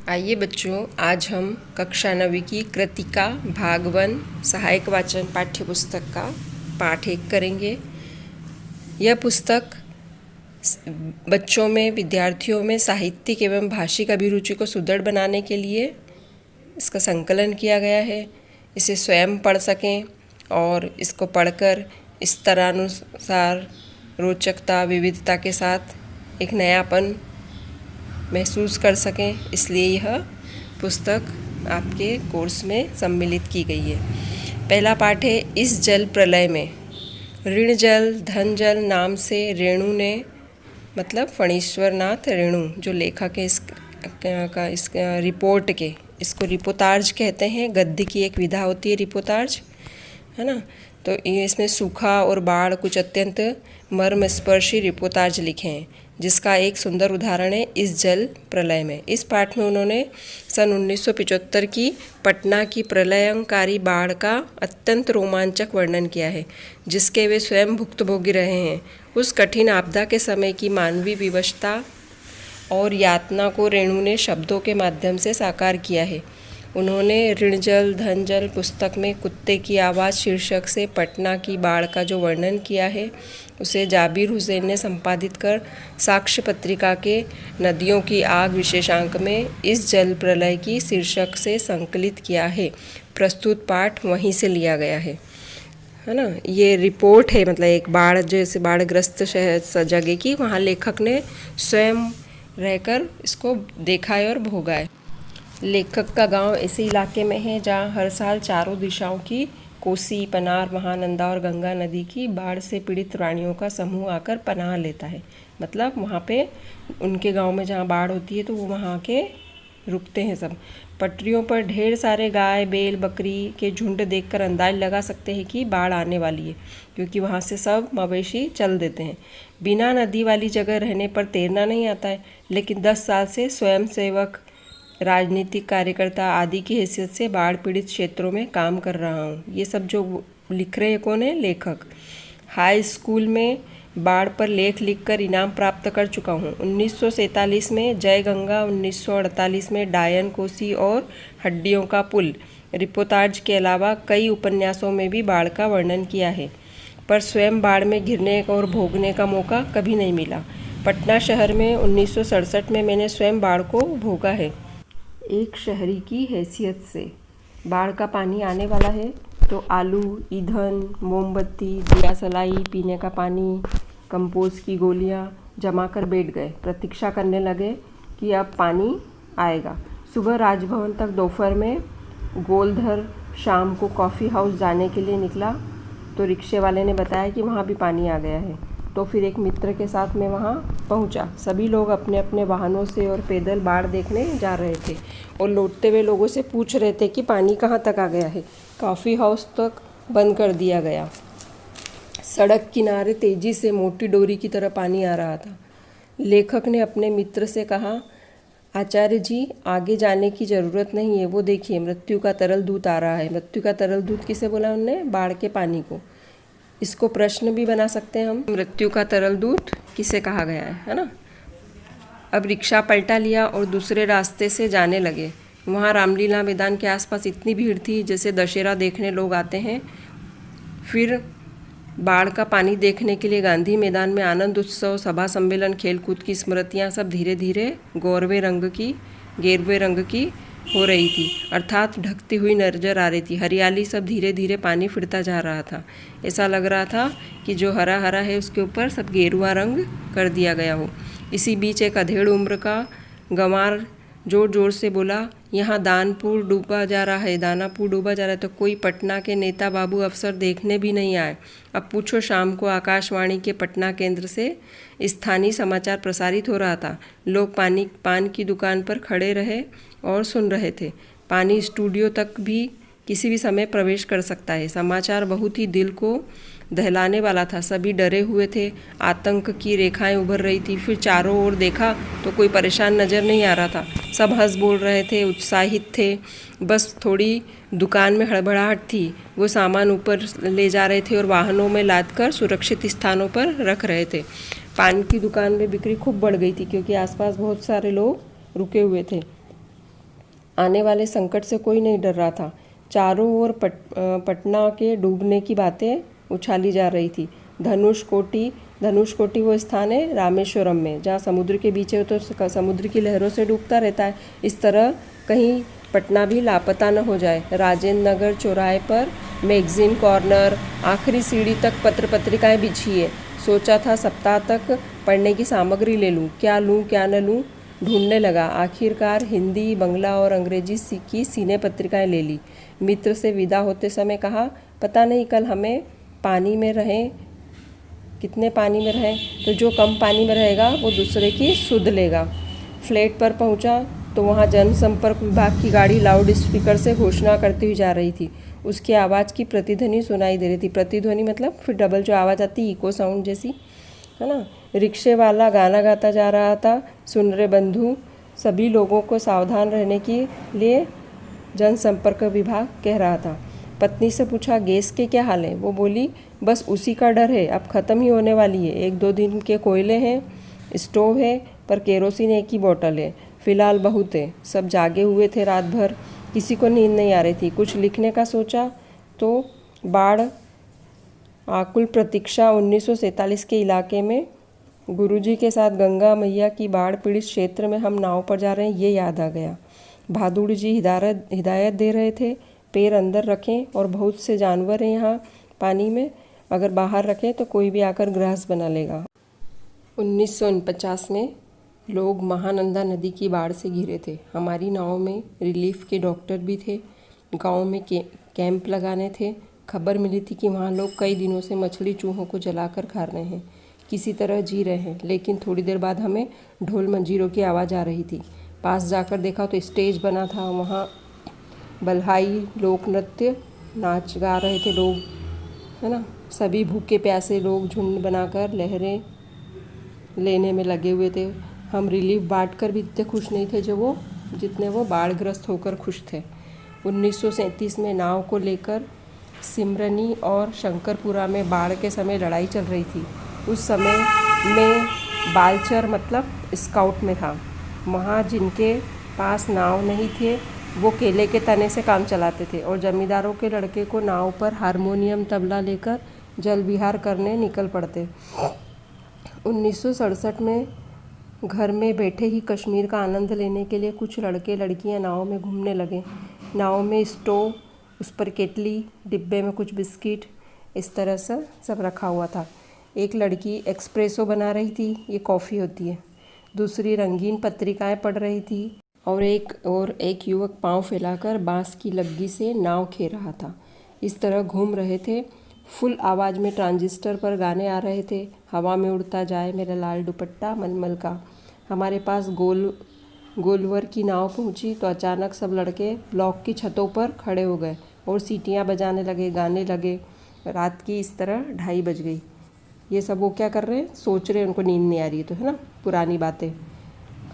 आइए बच्चों, आज हम कक्षा 9वीं की कृतिका भाग 1 सहायक वाचन पाठ्य पुस्तक का पाठ 1 करेंगे। यह पुस्तक बच्चों में, विद्यार्थियों में साहित्यिक एवं भाषिक अभिरुचि को सुदृढ़ बनाने के लिए इसका संकलन किया गया है। इसे स्वयं पढ़ सकें और इसको पढ़कर इस तरहानुसार रोचकता, विविधता के साथ एक नयापन महसूस कर सकें, इसलिए यह पुस्तक आपके कोर्स में सम्मिलित की गई है। पहला पाठ है इस जल प्रलय में। ऋण जल धन जल नाम से रेणु ने, मतलब फणीश्वर नाथ रेणु जो लेखक है इस रिपोर्ट के, इसको रिपोर्टाज कहते हैं। गद्य की एक विधा होती है रिपोर्टाज, है ना। तो ये इसमें सूखा और बाढ़ कुछ अत्यंत मर्मस्पर्शी रिपोर्टाज लिखे हैं, जिसका एक सुंदर उदाहरण है इस जल प्रलय में। इस पाठ में उन्होंने सन 1975 की पटना की प्रलयंकारी बाढ़ का अत्यंत रोमांचक वर्णन किया है, जिसके वे स्वयं भुक्तभोगी रहे हैं। उस कठिन आपदा के समय की मानवीय विवशता और यातना को रेणु ने शब्दों के माध्यम से साकार किया है। उन्होंने ऋण जल धन जल पुस्तक में कुत्ते की आवाज़ शीर्षक से पटना की बाढ़ का जो वर्णन किया है, उसे जाबिर हुसैन ने संपादित कर साक्ष्य पत्रिका के नदियों की आग विशेषांक में इस जल प्रलय की शीर्षक से संकलित किया है। प्रस्तुत पाठ वहीं से लिया गया है ना। ये रिपोर्ट है, मतलब एक बाढ़, जैसे बाढ़ग्रस्त शहर जगह की, वहाँ लेखक ने स्वयं रहकर इसको देखा है और भोगा है। लेखक का गांव ऐसे इलाके में है जहां हर साल चारों दिशाओं की कोसी, पनार, महानंदा और गंगा नदी की बाढ़ से पीड़ित प्राणियों का समूह आकर पनाह लेता है। मतलब वहाँ पे उनके गांव में जहाँ बाढ़ होती है तो वो वहाँ के रुकते हैं सब। पटरियों पर ढेर सारे गाय, बैल, बकरी के झुंड देखकर अंदाज लगा सकते हैं कि बाढ़ आने वाली है, क्योंकि वहाँ से सब मवेशी चल देते हैं। बिना नदी वाली जगह रहने पर तैरना नहीं आता है, लेकिन 10 साल से स्वयंसेवक, राजनीतिक कार्यकर्ता आदि की हैसियत से बाढ़ पीड़ित क्षेत्रों में काम कर रहा हूँ। ये सब जो लिख रहे हैं कौन है? लेखक। हाई स्कूल में बाढ़ पर लेख लिखकर इनाम प्राप्त कर चुका हूँ। 1947 में जय गंगा, 1948 में डायन कोसी और हड्डियों का पुल रिपोर्टाज के अलावा कई उपन्यासों में भी बाढ़ का वर्णन किया है, पर स्वयं बाढ़ में घिरने और भोगने का मौका कभी नहीं मिला। पटना शहर में 1967 में मैंने स्वयं बाढ़ को भोगा है। एक शहरी की हैसियत से बाढ़ का पानी आने वाला है तो आलू, ईंधन, मोमबत्ती, दिया सलाई, पीने का पानी, कंपोस्ट की गोलियां जमा कर बैठ गए। प्रतीक्षा करने लगे कि अब पानी आएगा। सुबह राजभवन तक, दोपहर में गोलधर, शाम को कॉफ़ी हाउस जाने के लिए निकला तो रिक्शे वाले ने बताया कि वहाँ भी पानी आ गया है। तो फिर एक मित्र के साथ मैं वहाँ पहुँचा। सभी लोग अपने अपने वाहनों से और पैदल बाढ़ देखने जा रहे थे और लौटते हुए लोगों से पूछ रहे थे कि पानी कहाँ तक आ गया है। कॉफ़ी हाउस तक बंद कर दिया गया। सड़क किनारे तेज़ी से मोटी डोरी की तरह पानी आ रहा था। लेखक ने अपने मित्र से कहा, आचार्य जी, आगे जाने की ज़रूरत नहीं है, वो देखिए मृत्यु का तरल दूत आ रहा है। मृत्यु का तरल दूत किसे बोला उन्होंने? बाढ़ के पानी को। इसको प्रश्न भी बना सकते हैं हम, मृत्यु का तरल दूत किसे कहा गया है ना। अब रिक्शा पलटा लिया और दूसरे रास्ते से जाने लगे। वहाँ रामलीला मैदान के आसपास इतनी भीड़ थी जैसे दशहरा देखने लोग आते हैं। फिर बाढ़ का पानी देखने के लिए गांधी मैदान में आनंद उत्सव, सभा सम्मेलन, खेलकूद की स्मृतियाँ सब धीरे धीरे गेरुए रंग की हो रही थी, अर्थात ढकती हुई नजर आ रही थी। हरियाली सब धीरे धीरे पानी फिरता जा रहा था। ऐसा लग रहा था कि जो हरा हरा है उसके ऊपर सब गेरुआ रंग कर दिया गया हो। इसी बीच एक अधेड़ उम्र का गंवार जोर जोर से बोला, यहाँ दानापुर डूबा जा रहा है। तो कोई पटना के नेता बाबू अफसर देखने भी नहीं आए। अब पूछो, शाम को आकाशवाणी के पटना केंद्र से स्थानीय समाचार प्रसारित हो रहा था। लोग पान की दुकान पर खड़े रहे और सुन रहे थे। पानी स्टूडियो तक भी किसी भी समय प्रवेश कर सकता है। समाचार बहुत ही दिल को दहलाने वाला था। सभी डरे हुए थे, आतंक की रेखाएं उभर रही थी। फिर चारों ओर देखा तो कोई परेशान नज़र नहीं आ रहा था। सब हंस बोल रहे थे, उत्साहित थे। बस थोड़ी दुकान में हड़बड़ाहट थी। वो सामान ऊपर ले जा रहे थे और वाहनों में लादकर सुरक्षित स्थानों पर रख रहे थे। पान की दुकान में बिक्री खूब बढ़ गई थी, क्योंकि आसपास बहुत सारे लोग रुके हुए थे। आने वाले संकट से कोई नहीं डर रहा था। चारों ओर पटना के डूबने की बातें उछाली जा रही थी। धनुषकोटी वो स्थान है रामेश्वरम में, जहाँ समुद्र के बीच है तो समुद्र की लहरों से डूबता रहता है। इस तरह कहीं पटना भी लापता न हो जाए। राजेंद्र नगर चौराहे पर मैगजीन कॉर्नर, आखिरी सीढ़ी तक पत्र पत्रिकाएं बिछी है। सोचा था सप्ताह तक पढ़ने की सामग्री ले लूँ, क्या लूँ क्या न लूँ ढूंढने लगा। आखिरकार हिंदी, बंगला और अंग्रेजी की सीने पत्रिकाएं ले ली। मित्र से विदा होते समय कहा, पता नहीं कल हमें पानी में रहें, कितने पानी में रहें, तो जो कम पानी में रहेगा वो दूसरे की सुध लेगा। फ्लैट पर पहुंचा तो वहां जनसंपर्क विभाग की गाड़ी लाउड स्पीकर से घोषणा करती हुई जा रही थी। उसकी आवाज़ की प्रतिध्वनि सुनाई दे रही थी। प्रतिध्वनि मतलब फिर डबल जो आवाज़ आती, इको साउंड जैसी, है ना। रिक्शे वाला गाना गाता जा रहा था, सुन रहे बंधु, सभी लोगों को सावधान रहने के लिए जनसंपर्क विभाग कह रहा था। पत्नी से पूछा, गैस के क्या हाल है? वो बोली, बस उसी का डर है, अब ख़त्म ही होने वाली है। 1-2 दिन के कोयले हैं, स्टोव है, पर केरोसिन एक ही बोतल है। फ़िलहाल बहुत है। सब जागे हुए थे रात भर, किसी को नींद नहीं आ रही थी। कुछ लिखने का सोचा तो बाढ़ आकुल प्रतीक्षा 1947 के इलाके में गुरुजी के साथ गंगा मैया की बाढ़ पीड़ित क्षेत्र में हम नाव पर जा रहे हैं, ये याद आ गया। बहादुर जी हिदायत दे रहे थे, पैर अंदर रखें और बहुत से जानवर हैं यहाँ पानी में, अगर बाहर रखें तो कोई भी आकर ग्रास बना लेगा। 1949 में लोग महानंदा नदी की बाढ़ से घिरे थे। हमारी नाव में रिलीफ के डॉक्टर भी थे। गांव में कैंप लगाने थे। खबर मिली थी कि वहाँ लोग कई दिनों से मछली चूहों को जलाकर खा रहे हैं, किसी तरह जी रहे हैं। लेकिन थोड़ी देर बाद हमें ढोल मंजीरों की आवाज़ आ रही थी। पास जाकर देखा तो स्टेज बना था, वहाँ बल्हाई लोक नृत्य नाच गा रहे थे लोग, है ना। सभी भूखे प्यासे लोग झुंड बनाकर लहरें लेने में लगे हुए थे। हम रिलीफ बांटकर भी इतने खुश नहीं थे जितने वो बाढ़ग्रस्त होकर खुश थे। 1937 में नाव को लेकर सिमरनी और शंकरपुरा में बाढ़ के समय लड़ाई चल रही थी। उस समय मैं बालचर मतलब स्काउट में था। वहाँ जिनके पास नाव नहीं थे वो केले के तने से काम चलाते थे और जमींदारों के लड़के को नाव पर हारमोनियम तबला लेकर जल विहार करने निकल पड़ते। 1967 में घर में बैठे ही कश्मीर का आनंद लेने के लिए कुछ लड़के लड़कियां नाव में घूमने लगे। नाव में स्टोव, उस पर केटली, डिब्बे में कुछ बिस्किट, इस तरह से सब रखा हुआ था। एक लड़की एक्सप्रेसो बना रही थी, ये कॉफ़ी होती है। दूसरी रंगीन पत्रिकाएं पढ़ रही थी और एक युवक पांव फैलाकर बांस की लग्गी से नाव खे रहा था। इस तरह घूम रहे थे। फुल आवाज़ में ट्रांजिस्टर पर गाने आ रहे थे। हवा में उड़ता जाए मेरा लाल दुपट्टा मलमल का। हमारे पास गोलवर की नाव पहुंची तो अचानक सब लड़के ब्लॉक की छतों पर खड़े हो गए और सीटियां बजाने लगे, गाने लगे। रात की इस तरह 2:30 बज गई। ये सब वो क्या कर रहे हैं, सोच रहे हैं, उनको नींद नहीं आ रही है तो, है ना, पुरानी बातें।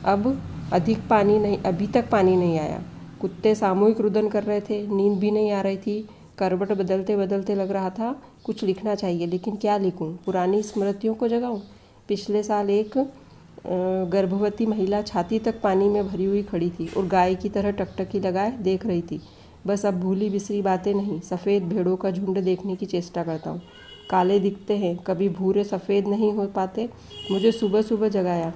अभी तक पानी नहीं आया। कुत्ते सामूहिक रुदन कर रहे थे। नींद भी नहीं आ रही थी। करवट बदलते बदलते लग रहा था कुछ लिखना चाहिए, लेकिन क्या लिखूं? पुरानी स्मृतियों को जगाऊं? पिछले साल एक गर्भवती महिला छाती तक पानी में भरी हुई खड़ी थी और गाय की तरह टकटकी लगाए देख रही थी। बस अब भूली बिसरी बातें नहीं, सफ़ेद भेड़ों का झुंड देखने की चेष्टा करता हूँ। काले दिखते हैं, कभी भूरे सफ़ेद नहीं हो पाते। मुझे सुबह सुबह जगाया।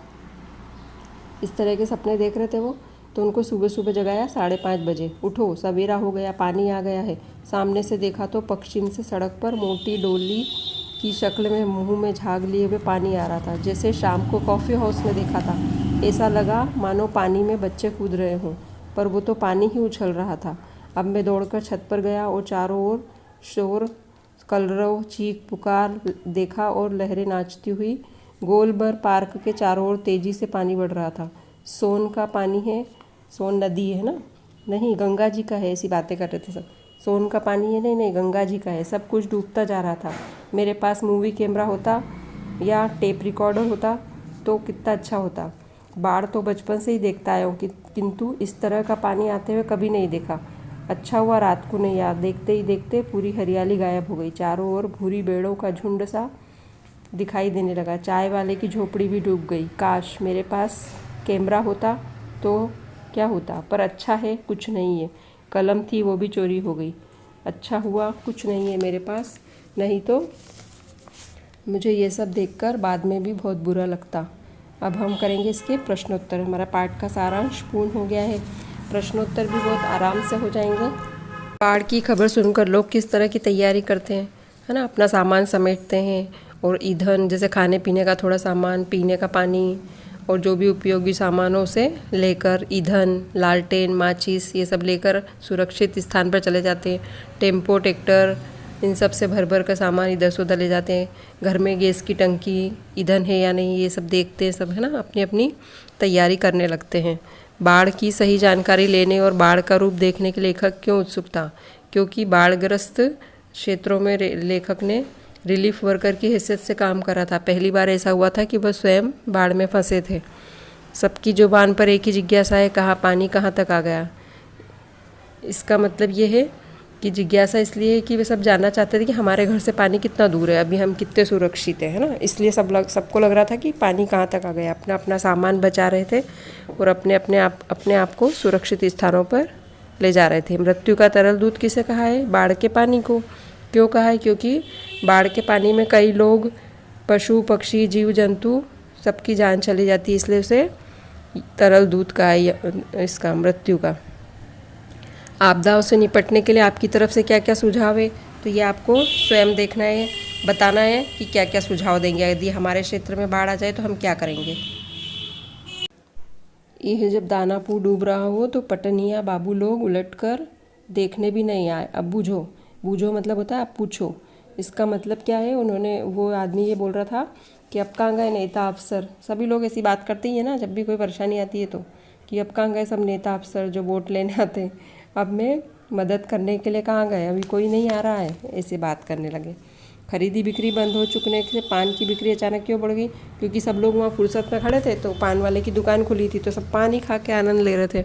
इस तरह के सपने देख रहे थे वो, तो उनको सुबह सुबह जगाया 5:30 बजे। उठो, सवेरा हो गया, पानी आ गया है। सामने से देखा तो पश्चिम से सड़क पर मोटी डोली की शक्ल में मुंह में झाग लिए हुए पानी आ रहा था, जैसे शाम को कॉफ़ी हाउस में देखा था। ऐसा लगा मानो पानी में बच्चे कूद रहे हों, पर वो तो पानी ही उछल रहा था। अब मैं दौड़कर छत पर गया और चारों ओर शोर, कलरव, चीख पुकार देखा और लहरें नाचती हुई। गोलबर पार्क के चारों ओर तेज़ी से पानी बढ़ रहा था। सोन का पानी है, सोन नदी है ना, नहीं गंगा जी का है, ऐसी बातें कर रहे थे सब। सोन का पानी है, नहीं गंगा जी का है। सब कुछ डूबता जा रहा था। मेरे पास मूवी कैमरा होता या टेप रिकॉर्डर होता तो कितना अच्छा होता। बाढ़ तो बचपन से ही देखता आया हूँ, किंतु इस तरह का पानी आते हुए कभी नहीं देखा। अच्छा हुआ रात को नहीं आया। देखते ही देखते पूरी हरियाली गायब हो गई। चारों ओर भूरी भेड़ों का झुंड सा दिखाई देने लगा। चाय वाले की झोपड़ी भी डूब गई। काश मेरे पास कैमरा होता तो क्या होता, पर अच्छा है कुछ नहीं है। कलम थी वो भी चोरी हो गई, अच्छा हुआ कुछ नहीं है मेरे पास, नहीं तो मुझे ये सब देखकर बाद में भी बहुत बुरा लगता। अब हम करेंगे इसके प्रश्नोत्तर। हमारा पाठ का सारांश पूर्ण हो गया है। प्रश्नोत्तर भी बहुत आराम से हो जाएंगे। बाढ़ की खबर सुनकर लोग किस तरह की तैयारी करते हैं, है ना। अपना सामान समेटते हैं और ईंधन जैसे खाने पीने का थोड़ा सामान, पीने का पानी और जो भी उपयोगी सामानों से लेकर ईंधन, लालटेन, माचिस ये सब लेकर सुरक्षित स्थान पर चले जाते हैं। टेम्पो, ट्रैक्टर इन सब से भर भर कर सामान इधर से उधर ले जाते हैं। घर में गैस की टंकी, ईंधन है या नहीं ये सब देखते हैं सब, है ना। अपनी अपनी तैयारी करने लगते हैं। बाढ़ की सही जानकारी लेने और बाढ़ का रूप देखने के लेखक क्यों उत्सुक था? क्योंकि बाढ़ग्रस्त क्षेत्रों में लेखक ने रिलीफ वर्कर की हैसियत से काम करा था। पहली बार ऐसा हुआ था कि वह स्वयं बाढ़ में फंसे थे। सबकी जुबान पर एक ही जिज्ञासा है, कहाँ पानी कहाँ तक आ गया। इसका मतलब ये है कि जिज्ञासा इसलिए है कि वे सब जानना चाहते थे कि हमारे घर से पानी कितना दूर है, अभी हम कितने सुरक्षित हैं, है ना। इसलिए सबको लग रहा था कि पानी कहाँ तक आ गया। अपना अपना सामान बचा रहे थे और अपने आप को सुरक्षित स्थानों पर ले जा रहे थे। मृत्यु का तरल दूध किसे कहा है? बाढ़ के पानी को। क्यों कहा है? क्योंकि बाढ़ के पानी में कई लोग, पशु पक्षी, जीव जंतु सबकी जान चली जाती है, इसलिए उसे तरल दूध कहा है, इसका मृत्यु का। आपदाओं से निपटने के लिए आपकी तरफ से क्या क्या सुझाव है, तो ये आपको स्वयं देखना है, बताना है कि क्या क्या सुझाव देंगे। यदि हमारे क्षेत्र में बाढ़ आ जाए तो हम क्या करेंगे। यह जब दानापुर डूब रहा हो तो पटनिया बाबू लोग उलटकर देखने भी नहीं आए। अब बूझो, बूझो मतलब होता है आप पूछो। इसका मतलब क्या है? वो आदमी ये बोल रहा था कि अब कहाँ गए नेता अफसर। सभी लोग ऐसी बात करते ही है ना जब भी कोई परेशानी आती है तो, कि अब कहाँ गए सब नेता अफसर जो वोट लेने आते हैं, अब मैं मदद करने के लिए कहाँ गए, अभी कोई नहीं आ रहा है, ऐसे बात करने लगे। खरीदी बिक्री बंद हो चुकने से पान की बिक्री अचानक क्यों बढ़ गई? क्योंकि सब लोग वहाँ फुर्सत में खड़े थे तो पान वाले की दुकान खुली थी तो सब पान ही खा के आनंद ले रहे थे।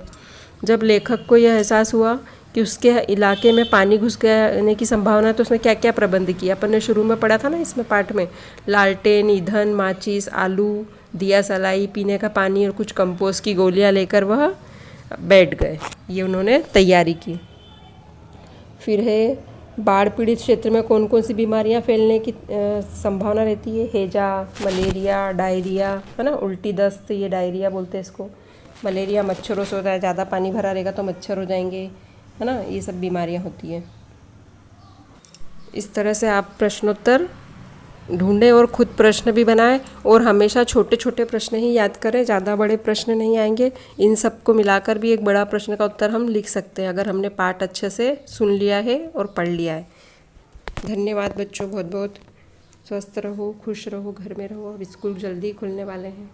जब लेखक को यह एहसास हुआ कि उसके इलाके में पानी घुस जाने की संभावना है तो उसने क्या क्या प्रबंध किया। अपन ने शुरू में पढ़ा था ना इसमें पाठ में, लालटेन, ईंधन, माचिस, आलू, दिया सलाई, पीने का पानी और कुछ कंपोस्ट की गोलियां लेकर वह बैठ गए। ये उन्होंने तैयारी की। फिर है बाढ़ पीड़ित क्षेत्र में कौन कौन सी बीमारियां फैलने की संभावना रहती है। हैजा, मलेरिया, डायरिया, है ना, उल्टी दस्त, ये डायरिया बोलते हैं इसको। मलेरिया मच्छरों से होता है, ज़्यादा पानी भरा रहेगा तो मच्छर हो जाएंगे, है ना, ये सब बीमारियां होती हैं। इस तरह से आप प्रश्नोत्तर ढूंढें और खुद प्रश्न भी बनाएं और हमेशा छोटे छोटे प्रश्न ही याद करें, ज़्यादा बड़े प्रश्न नहीं आएंगे। इन सब को मिलाकर भी एक बड़ा प्रश्न का उत्तर हम लिख सकते हैं अगर हमने पाठ अच्छे से सुन लिया है और पढ़ लिया है। धन्यवाद बच्चों, बहुत बहुत स्वस्थ रहो, खुश रहो, घर में रहो। अब स्कूल जल्दी खुलने वाले हैं।